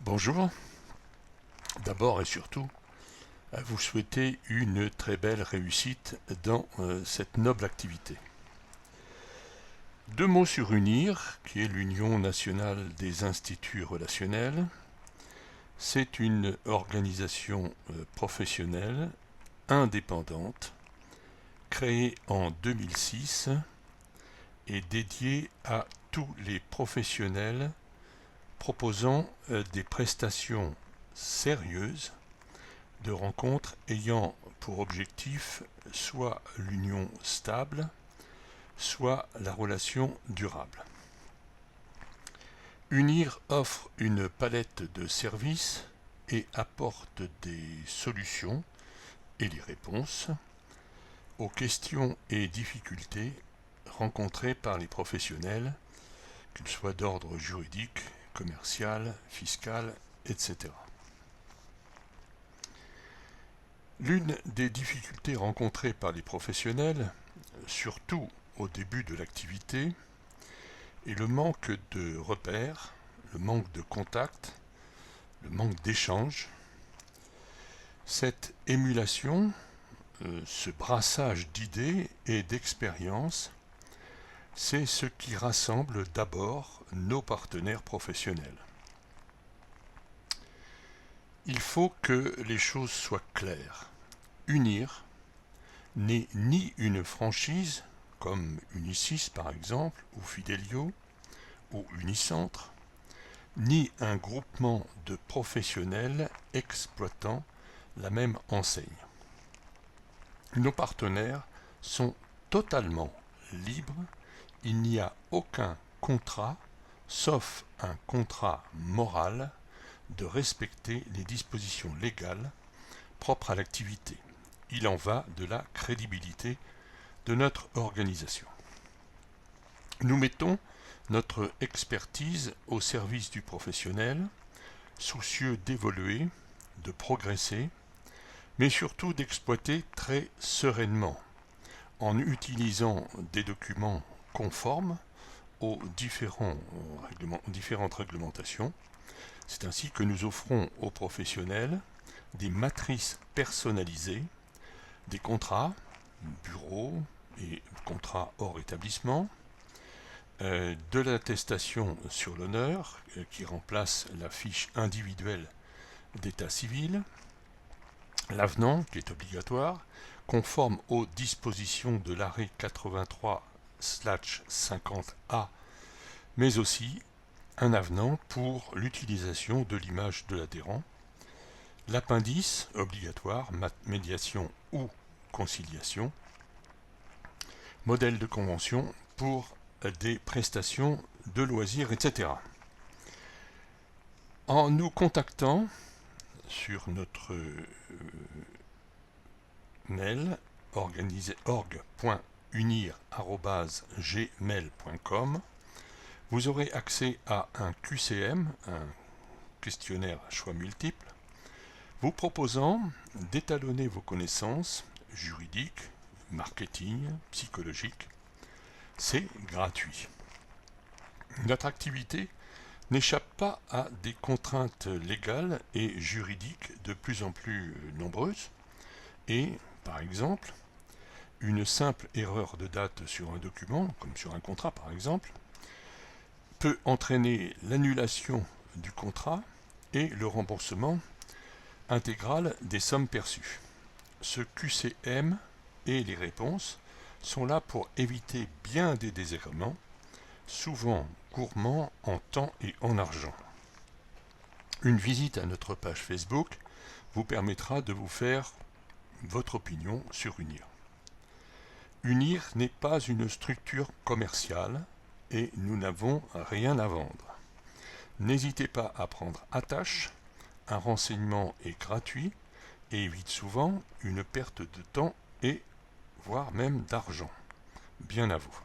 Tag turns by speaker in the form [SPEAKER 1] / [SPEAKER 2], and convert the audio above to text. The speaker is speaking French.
[SPEAKER 1] Bonjour, d'abord et surtout, à vous souhaiter une très belle réussite dans cette noble activité. Deux mots sur UNIR, qui est l'Union nationale des instituts relationnels. C'est une organisation professionnelle indépendante, créée en 2006 et dédiée à tous les professionnels proposant des prestations sérieuses de rencontres ayant pour objectif soit l'union stable, soit la relation durable. UNIR offre une palette de services et apporte des solutions et des réponses aux questions et difficultés rencontrées par les professionnels, qu'ils soient d'ordre juridique, commercial, fiscal, etc. L'une des difficultés rencontrées par les professionnels, surtout au début de l'activité, est le manque de repères, le manque de contacts, le manque d'échanges. Cette émulation, ce brassage d'idées et d'expériences, c'est ce qui rassemble d'abord nos partenaires professionnels. Il faut que les choses soient claires. UNIR n'est ni une franchise, comme Unisys par exemple, ou Fidelio, ou Unicentre, ni un groupement de professionnels exploitant la même enseigne. Nos partenaires sont totalement libres, il n'y a aucun contrat, sauf un contrat moral, de respecter les dispositions légales propres à l'activité. Il en va de la crédibilité de notre organisation. Nous mettons notre expertise au service du professionnel, soucieux d'évoluer, de progresser, mais surtout d'exploiter très sereinement, en utilisant des documents conformes aux différentes réglementations. C'est ainsi que nous offrons aux professionnels des matrices personnalisées, des contrats, bureaux et contrats hors établissement, de l'attestation sur l'honneur qui remplace la fiche individuelle d'état civil, l'avenant qui est obligatoire, conforme aux dispositions de l'arrêt 83/50A, mais aussi un avenant pour l'utilisation de l'image de l'adhérent, l'appendice obligatoire, médiation ou conciliation, modèle de convention pour des prestations de loisirs, etc. En nous contactant sur notre mail org.unir@gmail.com, vous aurez accès à un QCM, un questionnaire à choix multiples, vous proposant d'étalonner vos connaissances juridiques, marketing, psychologiques. C'est gratuit. Notre activité n'échappe pas à des contraintes légales et juridiques de plus en plus nombreuses et, par exemple, une simple erreur de date sur un document, comme sur un contrat par exemple, peut entraîner l'annulation du contrat et le remboursement intégral des sommes perçues. Ce QCM et les réponses sont là pour éviter bien des désagréments, souvent gourmands en temps et en argent. Une visite à notre page Facebook vous permettra de vous faire votre opinion sur UNIR. UNIR n'est pas une structure commerciale et nous n'avons rien à vendre. N'hésitez pas à prendre attache, un renseignement est gratuit et évite souvent une perte de temps et voire même d'argent. Bien à vous.